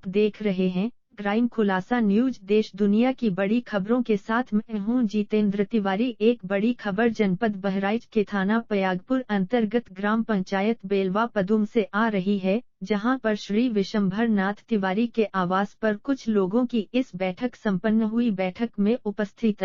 आप देख रहे हैं क्राइम खुलासा न्यूज। देश दुनिया की बड़ी खबरों के साथ मैं हूं जितेंद्र तिवारी। एक बड़ी खबर जनपद बहराइच के थाना पयागपुर अंतर्गत ग्राम पंचायत बेलवा पदुम से आ रही है, जहां पर श्री विशंभर नाथ तिवारी के आवास पर कुछ लोगों की इस बैठक संपन्न हुई। बैठक में उपस्थित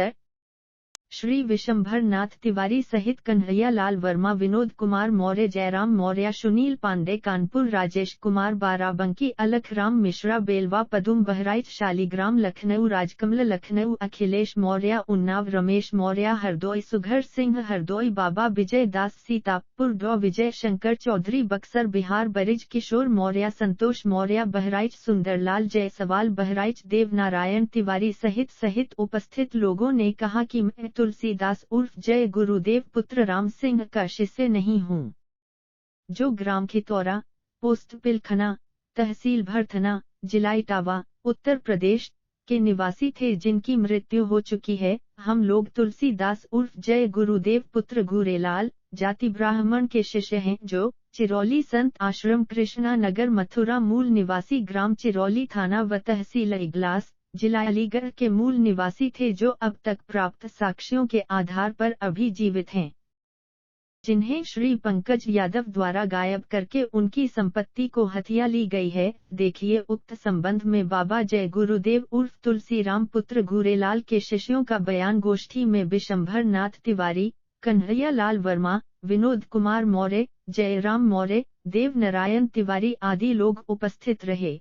श्री विशंभर नाथ तिवारी सहित कन्हैया लाल वर्मा, विनोद कुमार मौर्य, जयराम मौर्य, सुनील पांडे कानपुर, राजेश कुमार बाराबंकी, अलख राम मिश्रा बेलवा पदुम बहराइच, शालीग्राम लखनऊ, राजकमल लखनऊ, अखिलेश मौर्य उन्नाव, रमेश मौर्य हरदोई, सुघर सिंह हरदोई, बाबा विजय दास सीतापुर, डॉ विजय शंकर चौधरी बक्सर बिहार, बरिज किशोर मौर्य, संतोष मौर्य बहराइच, सुंदरलाल जायसवाल बहराइच, देव नारायण तिवारी सहित उपस्थित लोगों ने कहा कि मैं तुलसीदास उर्फ जय गुरुदेव पुत्र राम सिंह का शिष्य नहीं हूँ, जो ग्राम खितौरा, पोस्ट पिलखना, तहसील भरथना, जिला इटावा, उत्तर प्रदेश के निवासी थे, जिनकी मृत्यु हो चुकी है। हम लोग तुलसीदास उर्फ जय गुरुदेव पुत्र घूरेलाल जाति ब्राह्मण के शिष्य हैं, जो चिरौली संत आश्रम कृष्णा नगर मथुरा मूल निवासी, ग्राम चिरौली थाना व तहसील इगलास जिला अलीगढ़ के मूल निवासी थे, जो अब तक प्राप्त साक्ष्यों के आधार पर अभी जीवित हैं, जिन्हें श्री पंकज यादव द्वारा गायब करके उनकी संपत्ति को हथिया ली गई है। देखिए उक्त संबंध में बाबा जय गुरुदेव उर्फ तुलसीराम पुत्र घूरेलाल के शिष्यों का बयान। गोष्ठी में विशंभर नाथ तिवारी, कन्हैया लाल वर्मा, विनोद कुमार मौर्य, जयराम मौर्य, देव नारायण तिवारी आदि लोग उपस्थित रहे।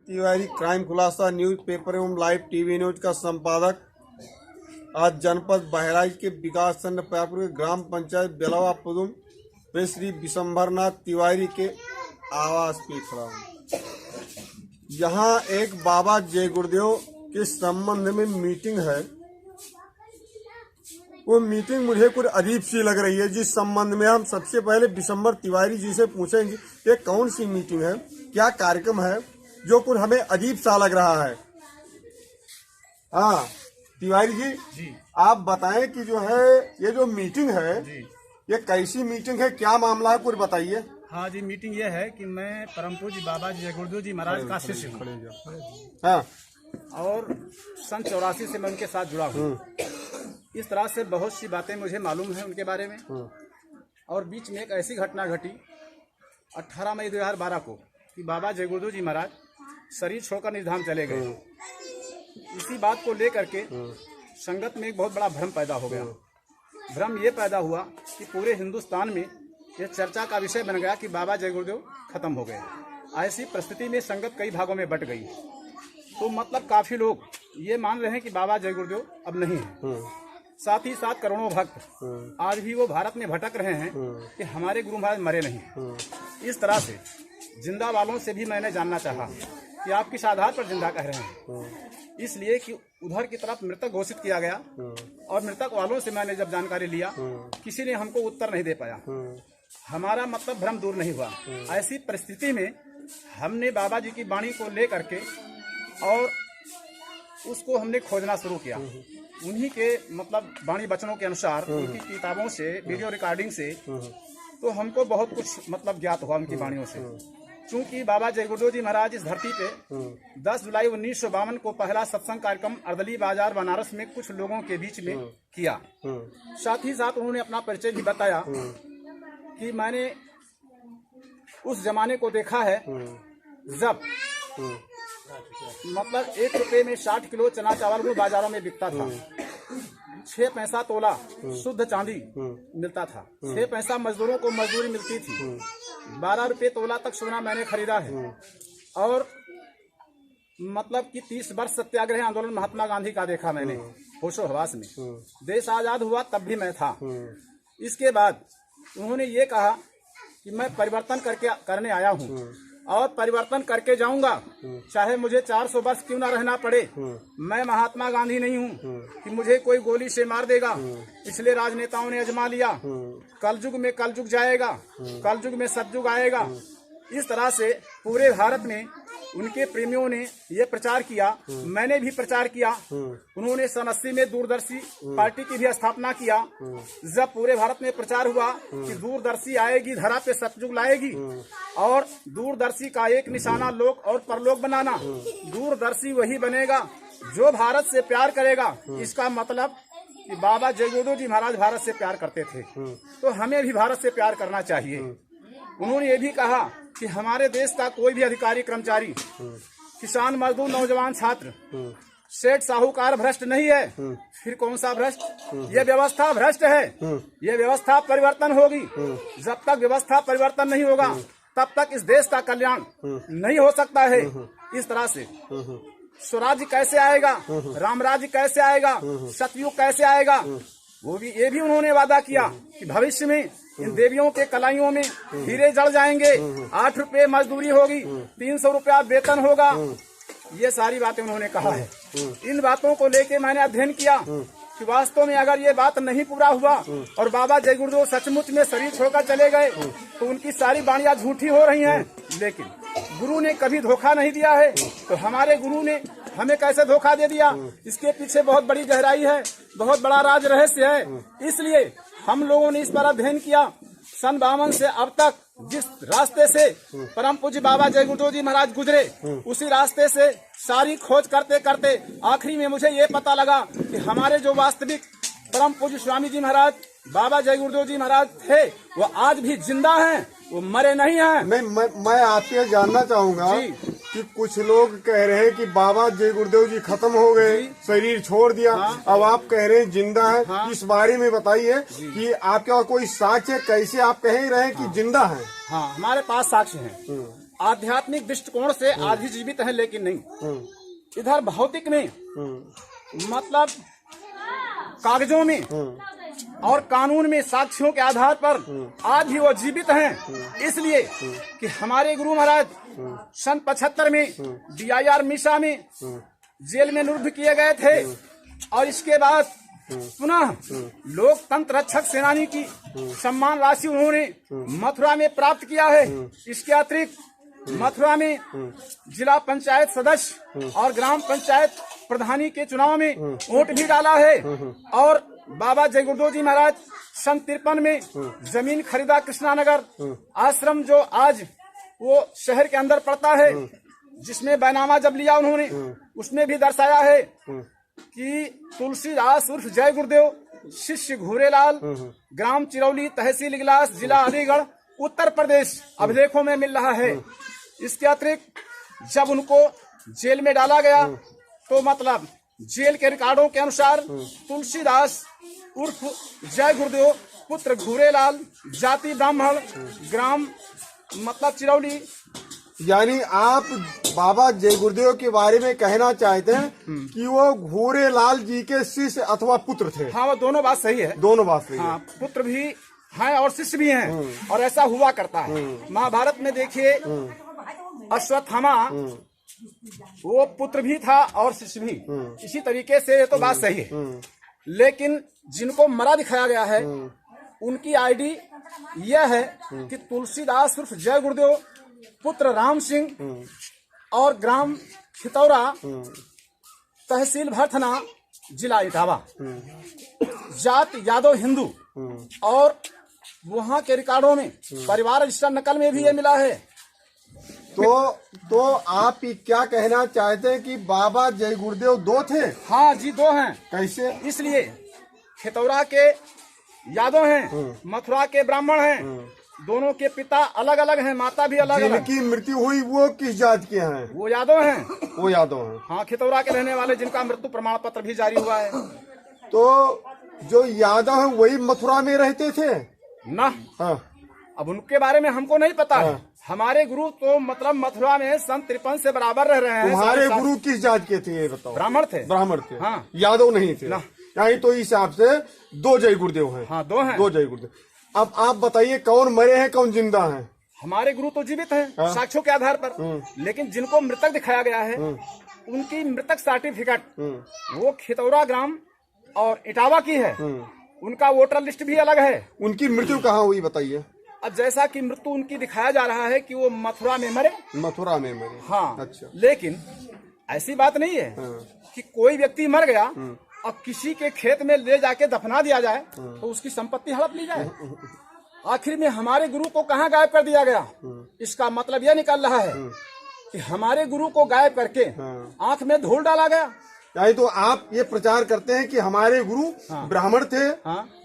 तिवारी क्राइम खुलासा न्यूज पेपर एवं लाइव टीवी न्यूज का संपादक आज जनपद बहराइच के विकास खंड पयागपुर के ग्राम पंचायत बेलवा पदुम में श्री विशंभरनाथ तिवारी के आवास पे खड़ा हूँ। यहाँ एक बाबा जय गुरुदेव के संबंध में मीटिंग है। वो मीटिंग मुझे कुछ अजीब सी लग रही है, जिस संबंध में हम सबसे पहले विशंभर तिवारी जी से पूछेंगे ये कौन सी मीटिंग है, क्या कार्यक्रम है, जो कुछ हमें अजीब सा लग रहा है। हाँ तिवारी जी, आप बताएं कि जो है ये जो मीटिंग है ये कैसी मीटिंग है, क्या मामला है, कुछ बताइए। हाँ जी, मीटिंग ये है कि मैं परम पूज्य बाबा जय गुरुदेव जी महाराज का शिष्य हूँ। हाँ, और सन 84 से मैं उनके साथ जुड़ा हूँ। इस तरह से बहुत सी बातें मुझे मालूम है उनके बारे में। और बीच में एक ऐसी घटना घटी 18 मई 2012 को कि बाबा जय गुरुदेव जी महाराज शरीर छोड़कर निर्धाम चले गए। इसी बात को लेकर के संगत में एक बहुत बड़ा भ्रम पैदा हो गया। भ्रम ये पैदा हुआ कि पूरे हिंदुस्तान में यह चर्चा का विषय बन गया कि बाबा जय गुरुदेव खत्म हो गए। ऐसी परिस्थिति में संगत कई भागों में बट गई। तो मतलब काफी लोग ये मान रहे हैं कि बाबा जय गुरुदेव अब नहीं है। साथ ही साथ करोड़ों भक्त आज भी वो भारत में भटक रहे हैं कि हमारे गुरु महाराज मरे नहीं। इस तरह से जिंदा वालों से भी मैंने जानना चाहा कि आप किस आधार पर जिंदा कह रहे हैं। इसलिए कि उधर की तरफ मृतक घोषित किया गया और मृतक वालों से मैंने जब जानकारी लिया, किसी ने हमको उत्तर नहीं दे पाया। हमारा मतलब भ्रम दूर नहीं हुआ। ऐसी परिस्थिति में हमने बाबा जी की वाणी को लेकर के और उसको हमने खोजना शुरू किया। उन्हीं के मतलब वाणी वचनों के अनुसार, उनकी किताबों से, वीडियो रिकॉर्डिंग से, तो हमको बहुत कुछ मतलब ज्ञात हुआ उनकी वाणियों से। चूंकि बाबा जय गुरुदेव जी महाराज इस धरती पे 10 जुलाई 1952 को पहला सत्संग कार्यक्रम अर्दली बाजार बनारस में कुछ लोगों के बीच में किया। साथ ही साथ उन्होंने अपना परिचय भी बताया कि मैंने उस जमाने को देखा है जब मतलब 1 रुपए में 60 किलो चना चावल बाजारों में बिकता था। 6 पैसा तोला शुद्ध चांदी मिलता था। 6 पैसा मजदूरों को मजदूरी मिलती थी। 12 रुपये तोला तक सोना मैंने खरीदा है। और मतलब कि 30 वर्ष सत्याग्रह आंदोलन महात्मा गांधी का देखा मैंने होशो हवास में। देश आजाद हुआ तब भी मैं था। इसके बाद उन्होंने ये कहा कि मैं परिवर्तन करने आया हूँ और परिवर्तन करके जाऊंगा, चाहे मुझे 400 वर्ष क्यों ना रहना पड़े। मैं महात्मा गांधी नहीं हूँ कि मुझे कोई गोली से मार देगा। पिछले राजनेताओं ने अजमा लिया। कलयुग में कलयुग जाएगा, कलयुग में सतयुग आएगा। इस तरह से पूरे भारत में उनके प्रेमियों ने ये प्रचार किया, मैंने भी प्रचार किया। उन्होंने सन 80 में दूरदर्शी पार्टी की भी स्थापना किया। जब पूरे भारत में प्रचार हुआ कि दूरदर्शी आएगी, धरा पे सतयुग लाएगी और दूरदर्शी का एक निशाना लोक और परलोक बनाना। दूरदर्शी वही बनेगा जो भारत से प्यार करेगा। इसका मतलब कि बाबा जय गुरुदेव जी महाराज भारत से प्यार करते थे, तो हमें भी भारत से प्यार करना चाहिए। उन्होंने ये भी कहा कि हमारे देश का कोई भी अधिकारी, कर्मचारी, किसान, मजदूर, नौजवान, छात्र, सेठ, साहूकार भ्रष्ट नहीं है। फिर कौन सा भ्रष्ट? ये व्यवस्था भ्रष्ट है। ये व्यवस्था परिवर्तन होगी। जब तक व्यवस्था परिवर्तन नहीं होगा तब तक इस देश का कल्याण नहीं हो सकता है। इस तरह से स्वराज्य कैसे आएगा, राम राज्य कैसे आएगा, सतयुग कैसे आएगा, वो भी ये भी उन्होंने वादा किया कि भविष्य में इन देवियों के कलाइयों में हीरे जड़ जाएंगे, 8 रुपए मजदूरी होगी, 300 रुपया वेतन होगा। ये सारी बातें उन्होंने कहा है। इन बातों को लेके मैंने अध्ययन किया कि वास्तव में अगर ये बात नहीं पूरा हुआ और बाबा जय गुरुदेव सचमुच में शरीर छोड़कर चले गए तो उनकी सारी वाणियां झूठी हो रही हैं। लेकिन गुरु ने कभी धोखा नहीं दिया है, तो हमारे गुरु ने हमें कैसे धोखा दे दिया? इसके पीछे बहुत बड़ी गहराई है, बहुत बड़ा राज रहस्य है। इसलिए हम लोगों ने इस पर अध्ययन किया। सन 52 से अब तक जिस रास्ते से परम पूज्य बाबा जय गुरुदेव जी महाराज गुजरे, उसी रास्ते से सारी खोज करते करते आखिरी में मुझे ये पता लगा कि हमारे जो वास्तविक परम पूज्य स्वामी जी महाराज बाबा जय गुरुदेव जी महाराज थे, वो आज भी जिंदा हैं, वो मरे नहीं हैं। मैं आपसे जानना चाहूंगा कि कुछ लोग कह रहे हैं कि बाबा जय गुरुदेव जी खत्म हो गए, शरीर छोड़ दिया। अब आप कह रहे हैं जिंदा है। इस बारे में बताइए कि आपके कोई साक्ष्य, कैसे आप कह रहे हैं कि जिंदा है? हाँ, हमारे पास साक्ष्य हैं। आध्यात्मिक दृष्टिकोण से आज भी जीवित हैं, लेकिन नहीं इधर भौतिक में, मतलब कागजों में और कानून में साक्ष्यों के आधार पर आज भी वो जीवित हैं। इसलिए कि हमारे गुरु महाराज सन 75 में DIR मिशा में जेल में निरुद्ध किए गए थे और इसके बाद पुनः लोकतंत्र रक्षक सेनानी की सम्मान राशि उन्होंने मथुरा में प्राप्त किया है। इसके अतिरिक्त मथुरा में जिला पंचायत सदस्य और ग्राम पंचायत प्रधानी के चुनाव में वोट भी डाला है। और बाबा जय गुरुदेव जी महाराज सन 53 में जमीन खरीदा कृष्णानगर आश्रम, जो आज वो शहर के अंदर पड़ता है, जिसमें बैनामा जब लिया उन्होंने, उसमें भी दर्शाया है कि तुलसीदास उर्फ जय गुरुदेव, शिष्य घूरेलाल, ग्राम चिरौली, तहसील इगलास, जिला अलीगढ़, उत्तर प्रदेश अभिलेखों में मिल रहा है। इसके अतिरिक्त जब उनको जेल में डाला गया तो मतलब जेल के रिकॉर्डों के अनुसार तुलसीदास उर्फ जय गुरुदेव, पुत्र घूरेलाल, जाति ब्राह्मण, ग्राम मतलब चिरौली। यानी आप बाबा जय गुरुदेव के बारे में कहना चाहते हैं कि वो घूरेलाल जी के शिष्य अथवा पुत्र थे? हाँ, वो दोनों बात सही है। दोनों बात सही है। हाँ, पुत्र भी हैं और शिष्य भी हैं, और ऐसा हुआ करता है। महाभारत में देखिए अश्वत्थामा, वो पुत्र भी था और शिष्य भी। इसी तरीके से ये तो बात सही है। लेकिन जिनको मरा दिखाया गया है उनकी आईडी यह है कि तुलसीदास उर्फ जय गुरुदेव, पुत्र राम सिंह और ग्राम खितौरा, तहसील भरथना, जिला इटावा, जात यादव हिंदू। और वहाँ के रिकॉर्डों में परिवार रजिस्टर नकल में भी ये मिला है। तो आप क्या कहना चाहते हैं कि बाबा जय गुरुदेव दो थे? हाँ जी, दो हैं। कैसे? इसलिए खितौरा के यादव हैं, मथुरा के ब्राह्मण हैं। दोनों के पिता अलग अलग हैं, माता भी अलग अलग। जिनकी मृत्यु हुई वो किस जात के हैं? वो यादव हैं। वो यादव हैं। हाँ, खितौरा के रहने वाले, जिनका मृत्यु प्रमाण पत्र भी जारी हुआ है। तो जो यादव हैं वही मथुरा में रहते थे ना? हाँ। अब उनके बारे में हमको नहीं पता है। हमारे गुरु तो मतलब मथुरा में सन 53 से बराबर रह रहे हैं। तुम्हारे गुरु किस जात के थे ये बताओ? ब्राह्मण थे। ब्राह्मण थे। हाँ। यादव नहीं थे। यानी तो इस हिसाब से दो जय गुरुदेव हैं। हाँ, दो हैं। दो जय गुरुदेव। अब आप बताइए कौन मरे हैं कौन जिंदा हैं? हमारे गुरु तो जीवित हैं साक्ष्यों के आधार पर, लेकिन जिनको मृतक दिखाया गया है उनकी मृतक सर्टिफिकेट वो खितौरा ग्राम और इटावा की है। उनका वोटर लिस्ट भी अलग है। उनकी मृत्यु कहाँ हुई बताइए? अब जैसा कि मृत्यु उनकी दिखाया जा रहा है कि वो मथुरा में मरे। मथुरा में मरे। हाँ। अच्छा। लेकिन ऐसी बात नहीं है कि कोई व्यक्ति मर गया और किसी के खेत में ले जाके दफना दिया जाए तो उसकी संपत्ति हड़प ली जाए। आखिर में हमारे गुरु को कहाँ गायब कर दिया गया? इसका मतलब यह निकल रहा है कि हमारे गुरु को गायब करके आंख में धूल डाला गया। यानी तो आप ये प्रचार करते हैं कि हमारे गुरु ब्राह्मण थे।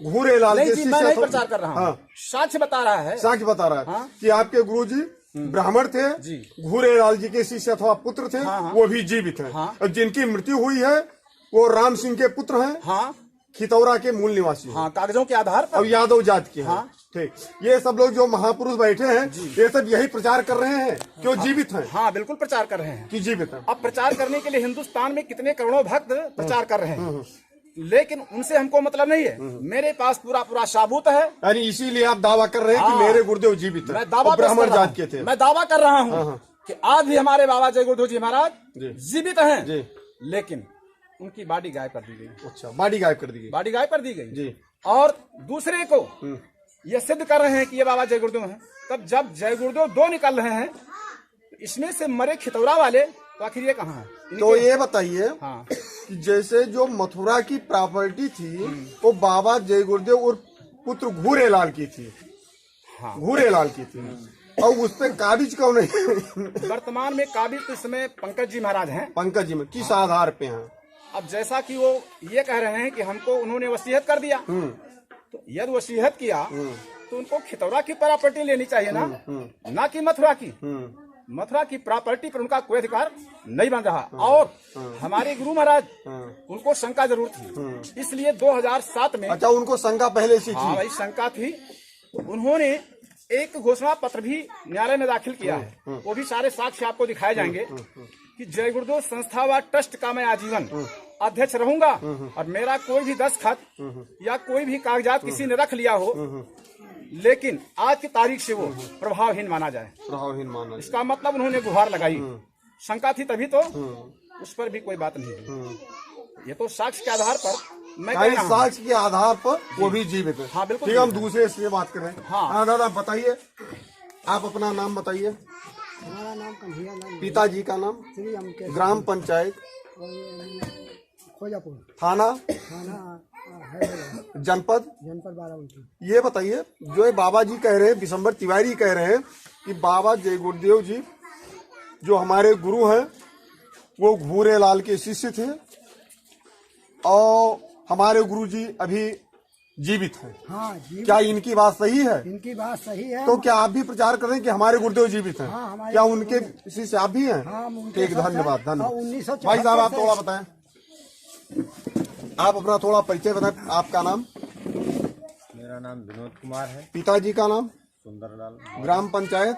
घूरे लाल नहीं के जी, शिष्य। मैं नहीं प्रचार कर रहा हूँ। साक्ष्य बता रहा है। साक्ष्य बता रहा है कि आपके गुरु जी ब्राह्मण थे जी। घूरे लाल जी के शिष्य अथवा पुत्र थे। वो भी जीवित हैं। और जिनकी मृत्यु हुई है वो राम सिंह के पुत्र हैं। हाँ, खितौरा के मूल निवासी हैं। हाँ, कागजों के आधार पर। और यादव जात के हैं। हाँ। ठीक, ये सब लोग जो महापुरुष बैठे हैं ये सब यही प्रचार कर रहे हैं कि वो जीवित हैं। हाँ, बिल्कुल प्रचार कर रहे हैं कि जीवित हैं। अब प्रचार करने के लिए हिंदुस्तान में कितने करोड़ों भक्त प्रचार कर रहे हैं, लेकिन उनसे हमको मतलब नहीं है। मेरे पास पूरा सबूत है। यानी इसीलिए आप दावा कर रहे हैं कि मेरे गुरुदेव जीवित हैं। मैं दावा ब्राह्मण जात के थे। मैं दावा कर रहा हूँ कि आज भी हमारे बाबा जय गुरुदेव जी महाराज जीवित हैं, लेकिन उनकी बॉडी गायब कर दी गई। अच्छा, बॉडी गायब कर दी गई। बॉडी गायब कर दी गई जी। और दूसरे को ये सिद्ध कर रहे हैं कि ये बाबा जय गुरुदेव हैं। तब जब जय गुरुदेव दो निकल रहे हैं तो इसमें से मरे खितौरा वाले, तो आखिर ये कहाँ है? तो ये बताइए हाँ। कि जैसे जो मथुरा की प्रॉपर्टी थी वो बाबा जय गुरुदेव और पुत्र घूरे लाल की थी। हाँ। घूरे लाल की थी। और उस पे काबिज कौन है? वर्तमान में काबिज इस समय पंकज जी महाराज हैं। पंकज जी में किस आधार पे हैं? अब जैसा कि वो ये कह रहे हैं कि हमको उन्होंने वसीयत कर दिया, तो यदि वसीयत किया तो उनको खितौरा की प्रॉपर्टी लेनी चाहिए ना कि मथुरा की। मथुरा की प्रॉपर्टी पर उनका कोई अधिकार नहीं बन रहा। और हमारे गुरु महाराज उनको शंका जरूर थी, इसलिए 2007 में। अच्छा, उनको शंका पहले से हाँ थी? भाई, शंका थी। उन्होंने एक घोषणा पत्र भी न्यायालय में दाखिल किया है, वो भी सारे साक्ष्य आपको दिखाए जाएंगे कि जय गुरुदेव संस्था व ट्रस्ट का मैं आजीवन अध्यक्ष रहूंगा और मेरा कोई भी दस्तखत या कोई भी कागजात किसी ने रख लिया हो, लेकिन आज की तारीख से वो प्रभावहीन माना जाए। प्रभावहीन माना जाए। इसका मतलब उन्होंने गुहार लगाई। शंका थी तभी तो उस पर भी कोई बात नहीं हुई। ये तो साक्ष्य के आधार पर मैं कह रहा हूं। साक्ष्य के आधार पर वो भी जीवित है। हाँ, बिल्कुल। ठीक, हम दूसरे से बात करें। हाँ। दादा बताइए, आप अपना नाम बताइए। हमारा नाम कन्हैया नाम। पिताजी का नाम? श्री अमकेश। ग्राम पंचायत? खोजापुर। थाना? है जनपद? जनपद बाराबंकी। ये बताइए, जो ये बाबा जी कह रहे हैं, बिशंबर तिवारी कह रहे हैं कि बाबा जय गुरुदेव जी जो हमारे गुरु हैं वो घूरे लाल के शिष्य थे और हमारे गुरु जी अभी जीवित हैं। हाँ, जीवित। क्या इनकी बात सही है? इनकी बात सही है। तो क्या आप भी प्रचार कर रहे हैं कि हमारे गुरुदेव जीवित हैं? हाँ, क्या उनके शिष्य आप भी हैं? हाँ, उनके ठीक, धन्यवाद धन्यवाद। 1974 भाई साहब, आप थोड़ा बताएं, आप अपना थोड़ा परिचय बताएं। आपका नाम? मेरा नाम विनोद कुमार है। पिताजी का नाम? सुंदरलाल। ग्राम पंचायत?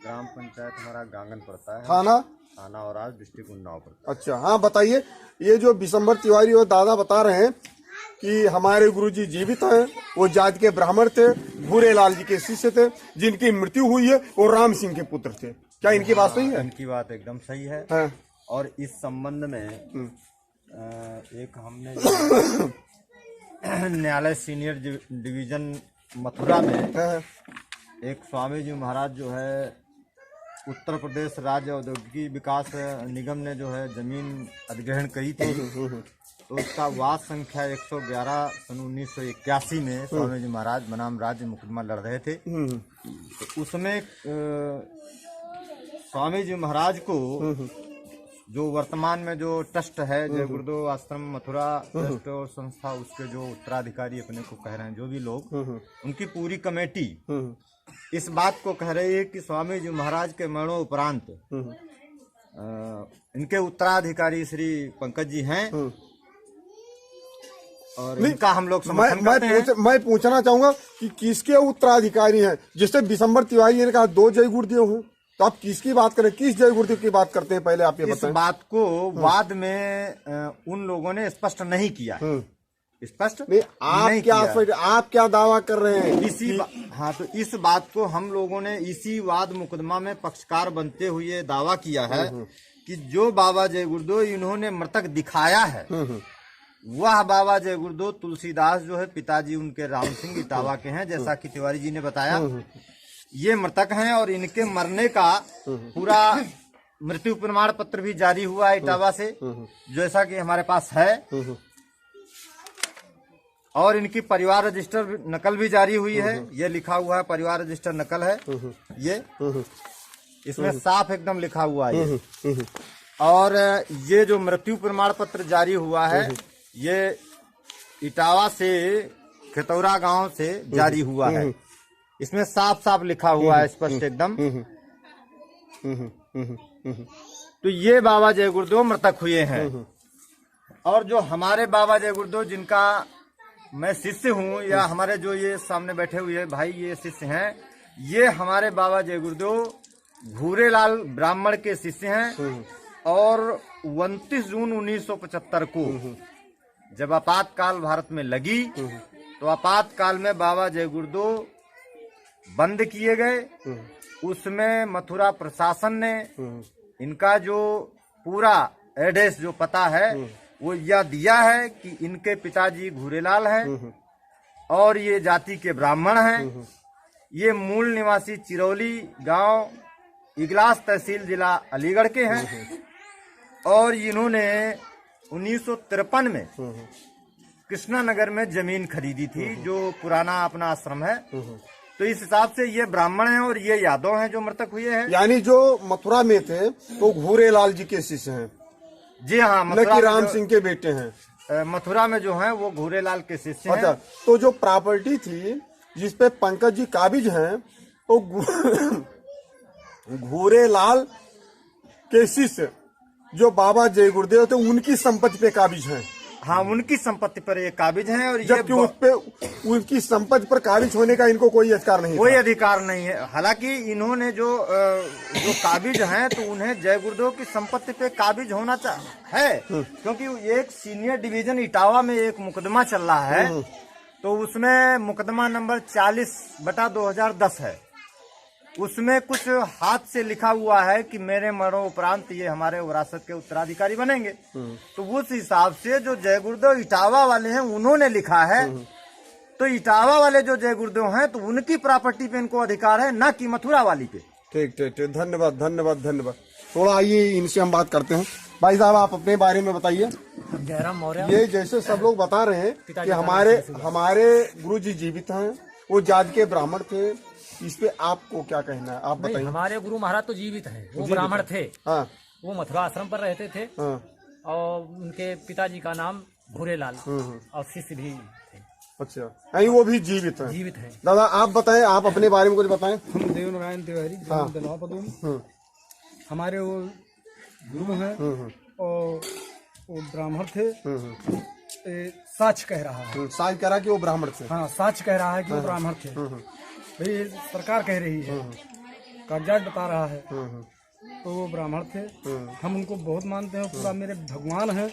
ग्राम पंचायत हमारा गांगन पड़ता है। थाना? थाना और आज डिस्ट्रिक्ट उन्नाव पड़ता अच्छा, हाँ बताइए, ये जो बिशंबर तिवारी और दादा बता रहे हैं कि हमारे गुरुजी जीवित हैं, वो जात के ब्राह्मण थे, घूरे लाल जी के शिष्य थे, जिनकी मृत्यु हुई है वो राम सिंह के पुत्र थे। क्या इनकी बात सही है? इनकी बात एकदम सही है। हाँ। और इस संबंध में एक हमने न्यायालय सीनियर डिवीजन मथुरा में हाँ। एक स्वामी जी महाराज जो है उत्तर प्रदेश राज्य औद्योगिक विकास निगम ने जो है जमीन अधिग्रहण करी थी, तो उसका वाद संख्या 111 सन 1981 में स्वामी जी महाराज बनाम राज्य मुकदमा लड़ रहे थे। तो उसमें स्वामी जी महाराज को जो वर्तमान में जो ट्रस्ट है जय गुरुदेव आश्रम मथुरा ट्रस्ट और संस्था, उसके जो उत्तराधिकारी अपने को कह रहे हैं जो भी लोग, उनकी पूरी कमेटी इस बात को कह रही है कि स्वामी जी महाराज के मरणोपरांत इनके उत्तराधिकारी श्री पंकज जी हैं और इनका हम लोग समर्थन करते हैं। मैं पूछना चाहूंगा कि किसके उत्तराधिकारी हैं? जिससे बिशंबर तिवारी ने कहा 2 जय गुरुदेव हैं, तो आप किसकी बात करें? किस जय गुरुदेव की बात करते हैं? पहले आप ये बताएं। इस बात को वाद में उन लोगों ने स्पष्ट नहीं किया। स्पष्ट नहीं, आप क्या दावा कर रहे हैं? हाँ, तो इस बात को हम लोगों ने इसी वाद मुकदमा में पक्षकार बनते हुए दावा किया है कि जो बाबा जय गुरुदेव इन्होंने मृतक दिखाया है वह बाबा जय गुरुदेव तुलसीदास जो है पिताजी उनके राम सिंह इटावा के हैं, जैसा कि तिवारी जी ने बताया। ये मृतक हैं और इनके मरने का पूरा मृत्यु प्रमाण पत्र भी जारी हुआ है इटावा से, जैसा कि हमारे पास है, और इनकी परिवार रजिस्टर नकल भी जारी हुई है। ये लिखा हुआ है, परिवार रजिस्टर नकल है ये, इसमें साफ एकदम लिखा हुआ है ये। और ये जो मृत्यु प्रमाण पत्र जारी हुआ है ये इटावा से खेतौरा गांव से जारी हुआ है। इसमें साफ साफ लिखा हुआ है स्पष्ट एकदम। तो ये बाबा जय गुरुदेव मृतक हुए हैं। और जो हमारे बाबा जय गुरुदेव जिनका मैं शिष्य हूँ, या हमारे जो ये सामने बैठे हुए भाई ये शिष्य हैं, ये हमारे बाबा जय गुरुदेव घूरेलाल ब्राह्मण के शिष्य हैं। और 29 जून 1975 को जब आपातकाल भारत में लगी तो आपातकाल में बाबा जय गुरुदेव बंद किए गए। उसमें मथुरा प्रशासन ने इनका जो पूरा एड्रेस जो पता है वो यह दिया है कि इनके पिताजी घूरेलाल हैं और ये जाति के ब्राह्मण हैं। ये मूल निवासी चिरौली गांव इगलास तहसील जिला अलीगढ़ के हैं। और इन्होंने 1953 में कृष्णा नगर में जमीन खरीदी थी, जो पुराना अपना आश्रम है। तो इस हिसाब से ये ब्राह्मण हैं और ये यादव हैं जो मृतक हुए हैं। यानी जो मथुरा में थे तो घूरेलाल जी के शिष्य हैं। जी हाँ, मथुरा राम सिंह के बेटे हैं। मथुरा में जो हैं वो घूरेलाल के शिष्य हैं। अच्छा, तो जो प्रॉपर्टी थी जिसपे पंकज जी काबिज हैं तो घूरेलाल के शिष्य जो बाबा जय गुरुदेव थे उनकी संपत्ति पे काबिज हैं। हाँ, उनकी संपत्ति पर ये काबिज हैं। और जबकि उस पे उनकी संपत्ति पर काबिज होने का इनको कोई अधिकार नहीं, कोई अधिकार नहीं है। हालांकि इन्होंने जो काबिज हैं तो उन्हें जय गुरुदेव की संपत्ति पे काबिज होना है, क्योंकि एक सीनियर डिवीजन इटावा में एक मुकदमा चल रहा है। तो उसमें मुकदमा नंबर 40/2010 है। उसमें कुछ हाथ से लिखा हुआ है कि मेरे मरणोपरांत ये हमारे विरासत के उत्तराधिकारी बनेंगे। तो उस हिसाब से जो जय गुरुदेव इटावा वाले हैं उन्होंने लिखा है। तो इटावा वाले जो जय गुरुदेव हैं तो उनकी प्रॉपर्टी पे इनको अधिकार है, ना कि मथुरा वाली पे। ठीक ठीक ठीक, धन्यवाद धन्यवाद धन्यवाद। थोड़ा आइए इनसे हम बात करते हैं। भाई साहब आप अपने बारे में बताइए। जयराम मौर्य। ये जैसे सब लोग बता रहे हैं कि हमारे गुरु जी जीवित हैं, वो जात के ब्राह्मण थे, इस पे आपको क्या कहना है, आप बताइए। हमारे गुरु महाराज तो जीवित हैं, वो ब्राह्मण थे। हाँ। वो मथुरा आश्रम पर रहते थे। हाँ। और उनके पिताजी का नाम घूरेलाल और शिष्य भी थे। अच्छा, नहीं वो भी जीवित हैं। जीवित हैं। दादा आप बताएं, आप अपने बारे में कुछ बताएं। हम देवनारायण तिवारी हमारे वो गुरु हैं और वो ब्राह्मण थे। साच कह रहा है, साच कह रहा कि वो ब्राह्मण थे। हाँ, साच कह रहा है कि वो ब्राह्मण थे। भाई सरकार कह रही है, कागजात बता रहा है। तो वो ब्राह्मण थे, हम उनको बहुत मानते हैं, पूरा मेरे भगवान है।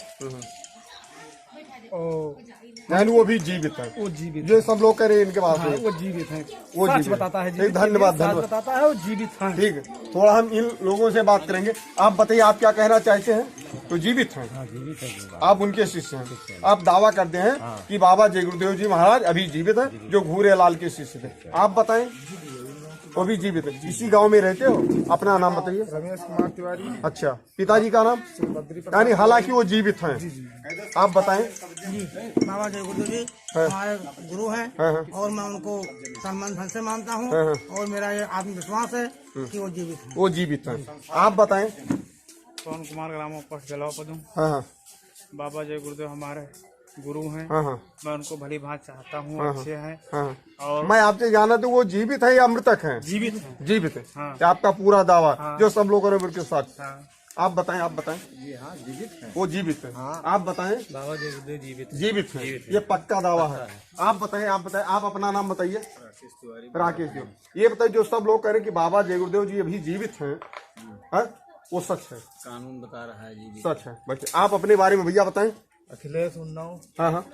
और वो भी जीवित है। वो जीवित, जो सब लोग कह रहे हैं इनके बात में, वो जीवित है। वो सच जीवित बताता है, धन्यवाद धन्यवाद बताता है, वो जीवित है। ठीक है, थोड़ा हम इन लोगों से बात करेंगे। आप बताइए आप क्या कहना चाहते हैं। तो जीवित हैं। जीवित है। आप उनके शिष्य हैं। आप दावा करते हैं कि बाबा जय गुरुदेव जी महाराज अभी जीवित हैं, जो घूरेलाल के शिष्य थे। आप बताएं। वो भी जीवित है। इसी गांव में रहते हो? अपना नाम बताइए। रमेश कुमार तिवारी। अच्छा, पिताजी का नाम? यानी हालांकि वो जीवित हैं। आप बताएं। बाबा जय गुरुदेव जी हमारे गुरु हैं और मैं उनको सम्मान धन से मानता हूँ और मेरा ये आत्मविश्वास है कि वो जीवित हैं। वो जीवित हैं। आप बताएं। पवन कुमार ग्रामो पोस्ट बेलवा पदूं। हाँ। बाबा जय गुरुदेव हमारे गुरु हैं। हाँ। मैं उनको भली भांत चाहता हूँ, अच्छे हैं। हाँ। और मैं आपसे जाना तो वो जीवित है या मृतक है? जीवित हैं। जीवित है। हाँ। आपका पूरा दावा जो सब लोगों ने उनके साथ। हाँ। आप बताएं। आप बताएं। जी हाँ, जीवित है। वो जीवित है। आप बताएं। बाबा जय गुरुदेव जीवित जीवित है। ये पक्का दावा है। आप बताएं। आप बताएं। आप अपना नाम बताइए। राकेश तिवारी। ये बताइए जो सब लोग कह रहे हैं कि बाबा जय गुरुदेव जी अभी जीवित हैं, वो सच है? कानून बता रहा है जी। सच है। बच्चे आप अपने बारे में भैया बताएं। अखिलेश उन्नाव। हाँ।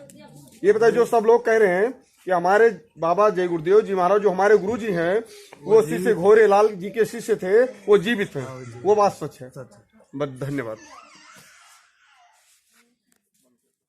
ये बताइए जो सब लोग कह रहे हैं कि हमारे बाबा जय गुरुदेव जी महाराज जो हमारे गुरु जी हैं वो शिष्य घोरेलाल जी के शिष्य थे, वो जीवित हैं, वो बात सच है? बस धन्यवाद।